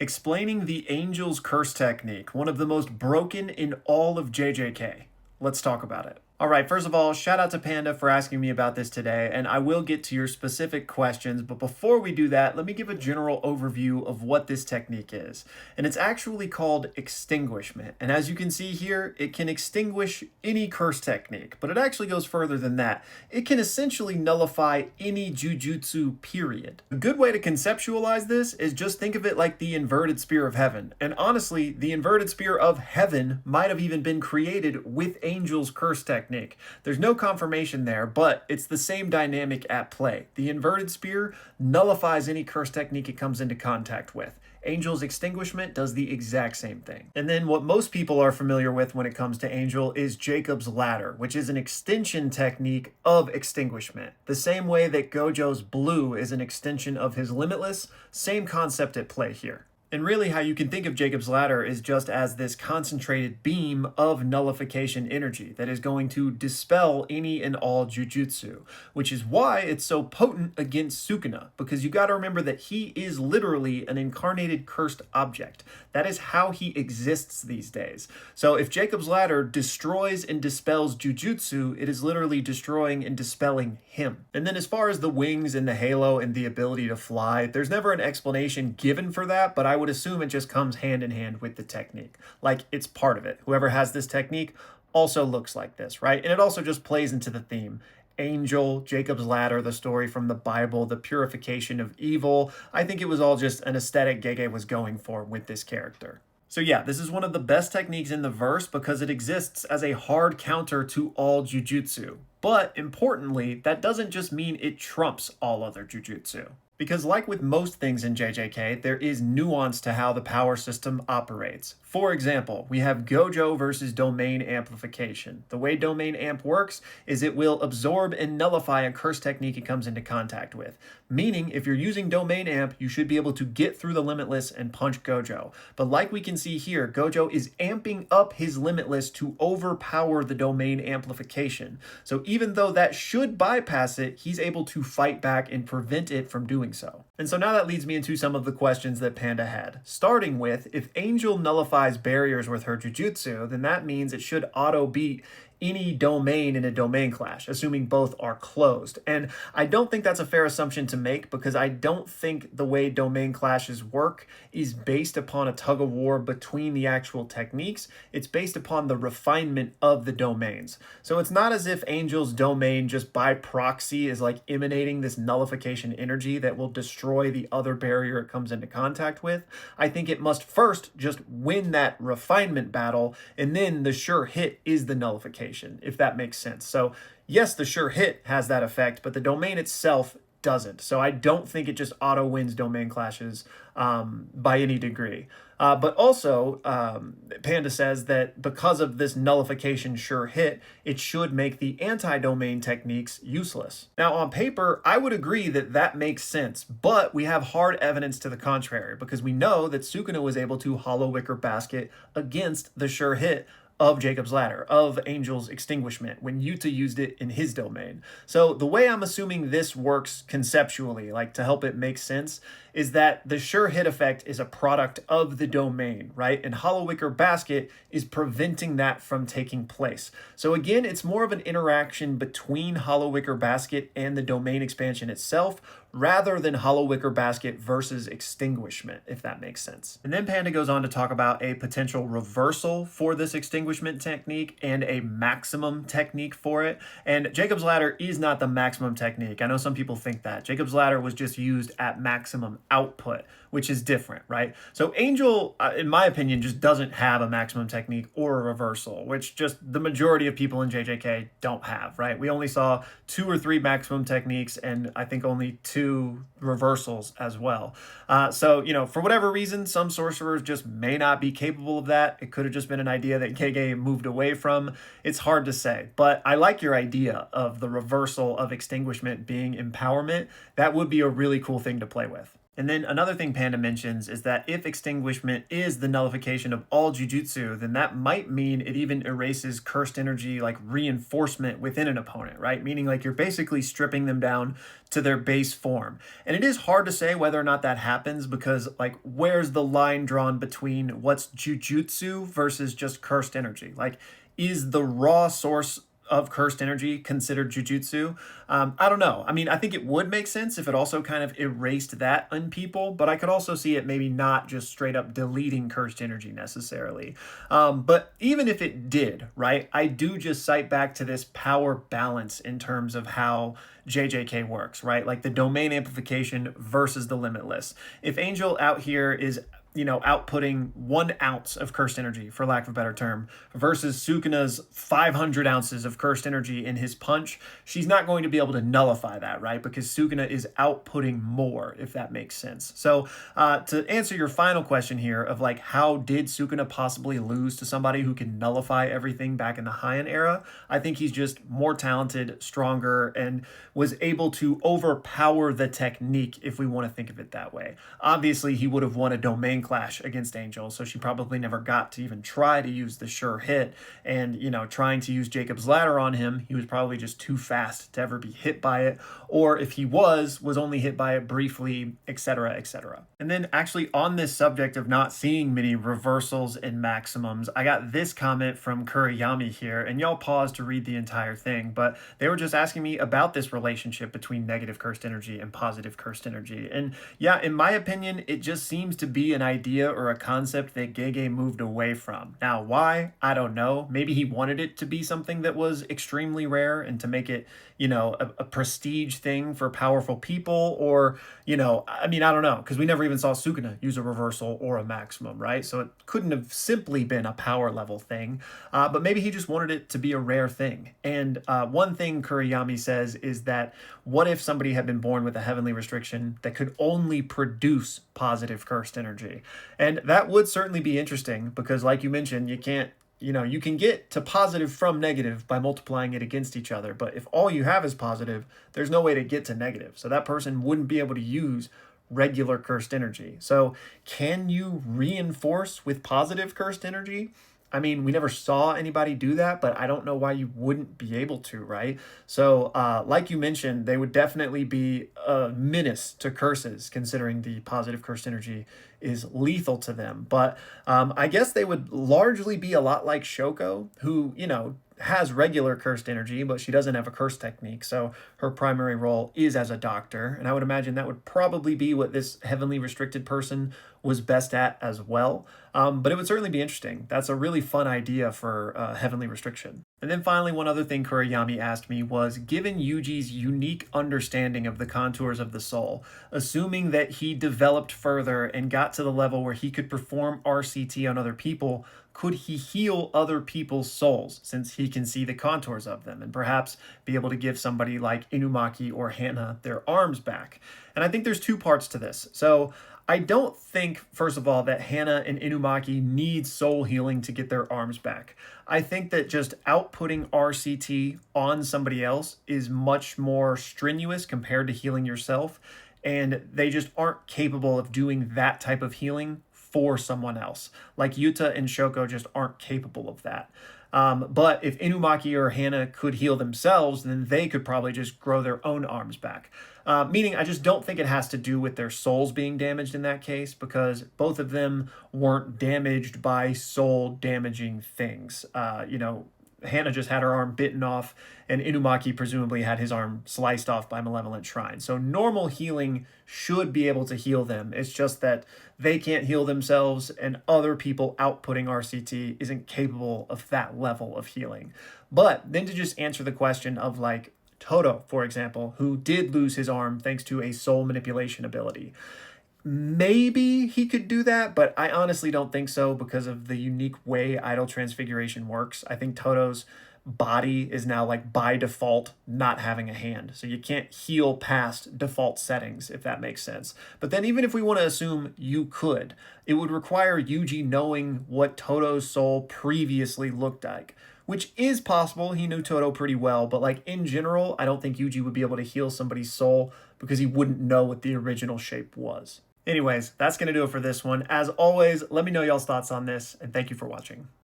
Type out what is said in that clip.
Explaining the Angel's Curse technique, one of the most broken in all of JJK. Let's talk about it. All right, first of all, shout out to Panda for asking me about this today, and I will get to your specific questions, but before we do that, let me give a general overview of what this technique is. And it's actually called Extinguishment, and as you can see here, it can extinguish any curse technique, but it actually goes further than that. It can essentially nullify any jujutsu, period. A good way to conceptualize this is just think of it like the inverted spear of heaven, and honestly, the inverted spear of heaven might have even been created with Angel's Curse technique. There's no confirmation there, but it's the same dynamic at play. The inverted spear nullifies any curse technique it comes into contact with. Angel's Extinguishment does the exact same thing. And then what most people are familiar with when it comes to Angel is Jacob's Ladder, which is an extension technique of Extinguishment. The same way that Gojo's Blue is an extension of his Limitless, same concept at play here. And really how you can think of Jacob's Ladder is just as this concentrated beam of nullification energy that is going to dispel any and all jujutsu, which is why it's so potent against Sukuna, because you got to remember that he is literally an incarnated cursed object. That is how he exists these days. So if Jacob's Ladder destroys and dispels jujutsu, it is literally destroying and dispelling him. And then as far as the wings and the halo and the ability to fly, there's never an explanation given for that, but I would assume it just comes hand in hand with the technique. Like it's part of it. Whoever has this technique also looks like this, right? And it also just plays into the theme. Angel, Jacob's Ladder, the story from the Bible, the purification of evil. I think it was all just an aesthetic Gege was going for with this character. So yeah, this is one of the best techniques in the verse because it exists as a hard counter to all jujutsu. But importantly, that doesn't just mean it trumps all other jujutsu. Because like with most things in JJK, there is nuance to how the power system operates. For example, we have Gojo versus domain amplification. The way domain amp works is it will absorb and nullify a curse technique it comes into contact with. Meaning, if you're using domain amp, you should be able to get through the limitless and punch Gojo. But like we can see here, Gojo is amping up his limitless to overpower the domain amplification. So even though that should bypass it, he's able to fight back and prevent it from doing so. And so now that leads me into some of the questions that Panda had. Starting with, if Angel nullifies barriers with her jujutsu, then that means it should auto beat any domain in a domain clash, assuming both are closed. And I don't think that's a fair assumption to make because I don't think the way domain clashes work is based upon a tug of war between the actual techniques. It's based upon the refinement of the domains. So it's not as if Angel's domain just by proxy is like emanating this nullification energy that will destroy the other barrier it comes into contact with. I think it must first just win that refinement battle, and then the sure hit is the nullification, if that makes sense. So yes, the sure hit has that effect, but the domain itself doesn't. So I don't think it just auto wins domain clashes by any degree. But also, Panda says that because of this nullification sure hit, it should make the anti-domain techniques useless. Now, on paper, I would agree that that makes sense, but we have hard evidence to the contrary because we know that Sukuna was able to hollow wicker basket against the sure hit of Jacob's Ladder, of Angel's Extinguishment, when Yuta used it in his domain. So the way I'm assuming this works conceptually, like to help it make sense, is that the sure hit effect is a product of the domain, right? And hollow wicker basket is preventing that from taking place. So again, it's more of an interaction between hollow wicker basket and the domain expansion itself, rather than hollow wicker basket versus extinguishment, if that makes sense. And then Panda goes on to talk about a potential reversal for this extinguishment technique and a maximum technique for it. And Jacob's Ladder is not the maximum technique. I know some people think that. Jacob's Ladder was just used at maximum output, which is different, right? So Angel, in my opinion, just doesn't have a maximum technique or a reversal, which just the majority of people in JJK don't have, right? We only saw 2 or 3 maximum techniques and I think only 2 reversals as well. So, you know, for whatever reason, some sorcerers just may not be capable of that. It could have just been an idea that Gege moved away from. It's hard to say, but I like your idea of the reversal of extinguishment being empowerment. That would be a really cool thing to play with. And then another thing Panda mentions is that if extinguishment is the nullification of all jujutsu, then that might mean it even erases cursed energy like reinforcement within an opponent, right? Meaning like you're basically stripping them down to their base form. And it is hard to say whether or not that happens because like where's the line drawn between what's jujutsu versus just cursed energy? Like is the raw source of cursed energy considered jujutsu? I don't know. I mean, I think it would make sense if it also kind of erased that on people, but I could also see it maybe not just straight up deleting cursed energy necessarily. But even if it did, right, I do just cite back to this power balance in terms of how JJK works, right? Like the domain amplification versus the limitless. If Angel out here is outputting 1 ounce of cursed energy, for lack of a better term, versus Sukuna's 500 ounces of cursed energy in his punch, she's not going to be able to nullify that, right? Because Sukuna is outputting more, if that makes sense. So to answer your final question here of like, how did Sukuna possibly lose to somebody who can nullify everything back in the Heian era? I think he's just more talented, stronger, and was able to overpower the technique, if we want to think of it that way. Obviously, he would have won a domain clash against Angel, so she probably never got to even try to use the sure hit. And, trying to use Jacob's ladder on him, he was probably just too fast to ever be hit by it. Or if he was only hit by it briefly, etc., etc. And then actually on this subject of not seeing many reversals and maximums, I got this comment from Kuriyami here, and y'all pause to read the entire thing, but they were just asking me about this relationship between negative cursed energy and positive cursed energy. And yeah, in my opinion, it just seems to be an idea or a concept that Gege moved away from. Now, why? I don't know. Maybe he wanted it to be something that was extremely rare and to make it, a prestige thing for powerful people, or, I don't know, because we never even saw Sukuna use a reversal or a maximum, right? So it couldn't have simply been a power level thing, but maybe he just wanted it to be a rare thing. And one thing Kuriyami says is that what if somebody had been born with a heavenly restriction that could only produce positive cursed energy? And that would certainly be interesting because, like you mentioned, you can get to positive from negative by multiplying it against each other. But if all you have is positive, there's no way to get to negative. So that person wouldn't be able to use regular cursed energy. So can you reinforce with positive cursed energy? I mean, we never saw anybody do that, but I don't know why you wouldn't be able to, right? So, like you mentioned, they would definitely be a menace to curses, considering the positive cursed energy is lethal to them. But I guess they would largely be a lot like Shoko, who, has regular cursed energy, but she doesn't have a curse technique. So her primary role is as a doctor. And I would imagine that would probably be what this heavenly restricted person was best at as well. But it would certainly be interesting. That's a really fun idea for heavenly restriction. And then finally, one other thing Kuriyami asked me was, given Yuji's unique understanding of the contours of the soul, assuming that he developed further and got to the level where he could perform RCT on other people, could he heal other people's souls since he can see the contours of them and perhaps be able to give somebody like Inumaki or Hana their arms back? And I think there's 2 parts to this. So I don't think, first of all, that Hana and Inumaki need soul healing to get their arms back. I think that just outputting RCT on somebody else is much more strenuous compared to healing yourself, and they just aren't capable of doing that type of healing for someone else. Like Yuta and Shoko just aren't capable of that. But if Inumaki or Hana could heal themselves, then they could probably just grow their own arms back. Meaning, I just don't think it has to do with their souls being damaged in that case, because both of them weren't damaged by soul damaging things. Hana just had her arm bitten off, and Inumaki presumably had his arm sliced off by Malevolent Shrine. So normal healing should be able to heal them. It's just that they can't heal themselves, and other people outputting RCT isn't capable of that level of healing. But then to just answer the question of like Toto, for example, who did lose his arm thanks to a soul manipulation ability. Maybe he could do that, but I honestly don't think so because of the unique way idol transfiguration works. I think Toto's body is now like by default not having a hand. So you can't heal past default settings, if that makes sense. But then even if we want to assume you could, it would require Yuji knowing what Toto's soul previously looked like, which is possible. He knew Toto pretty well, but like in general, I don't think Yuji would be able to heal somebody's soul because he wouldn't know what the original shape was. Anyways, that's going to do it for this one. As always, let me know y'all's thoughts on this, and thank you for watching.